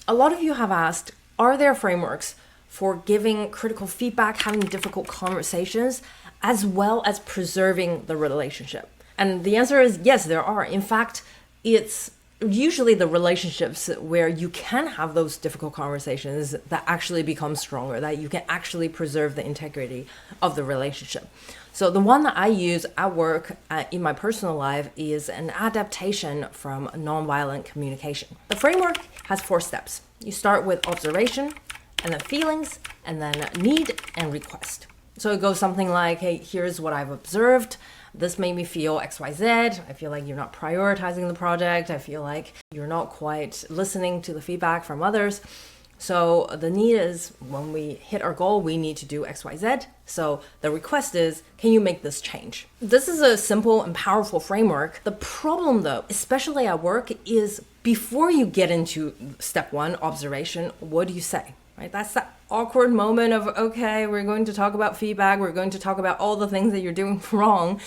A lot of you have asked, are there frameworks for giving critical feedback, having difficult conversations, as well as preserving the relationship? And the answer is yes, there are. In fact, it's usually the relationships where you can have those difficult conversations that actually become stronger, that you can actually preserve the integrity of the relationship. So the one that I use at work, in my personal life, is an adaptation from nonviolent communication. The framework has 4 steps. You start with observation, and then feelings, and then need and request. So it goes something like, hey, here's what I've observed. This made me feel XYZ. I feel like you're not prioritizing the project. I feel like you're not quite listening to the feedback from others. So the need is, when we hit our goal, we need to do XYZ. So the request is, can you make this change? This is a simple and powerful framework. The problem though, especially at work, is before you get into step 1, observation, what do you say? Right? That's that awkward moment of, okay, we're going to talk about feedback. We're going to talk about all the things that you're doing wrong.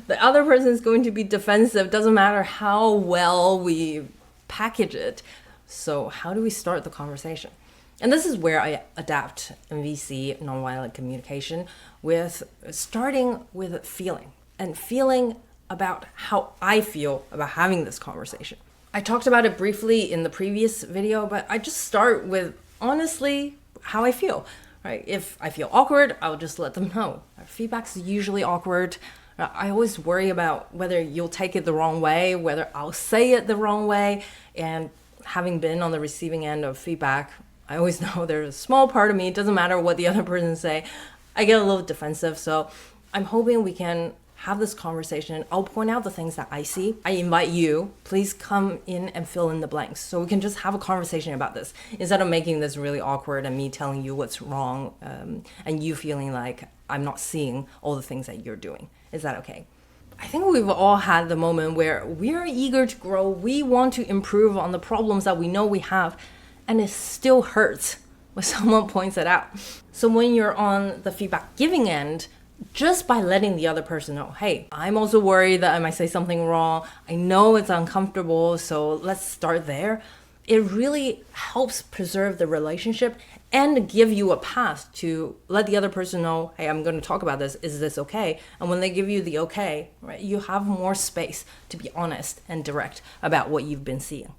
The other person is going to be defensive. Doesn't matter how well we package it. So how do we start the conversation? And this is where I adapt MVC, nonviolent communication, with starting with feeling and feeling about how I feel about having this conversation. I talked about it briefly in the previous video, but I just start with honestly how I feel, right? If I feel awkward, I'll just let them know. Feedback's usually awkward. I always worry about whether you'll take it the wrong way, whether I'll say it the wrong way. And having been on the receiving end of feedback, I always know there's a small part of me, it doesn't matter what the other person say, I get a little defensive. So I'm hoping we can have this conversation. I'll point out the things that I see. I invite you, please come in and fill in the blanks so we can just have a conversation about this instead of making this really awkward and me telling you what's wrong and you feeling like I'm not seeing all the things that you're doing. Is that okay? I think we've all had the moment where we're eager to grow. We want to improve on the problems that we know we have, and it still hurts when someone points it out. So when you're on the feedback giving end, just by letting the other person know, hey, I'm also worried that I might say something wrong. I know it's uncomfortable, so let's start there. It really helps preserve the relationship and give you a path to let the other person know, hey, I'm going to talk about this. Is this okay? And when they give you the okay, right, you have more space to be honest and direct about what you've been seeing.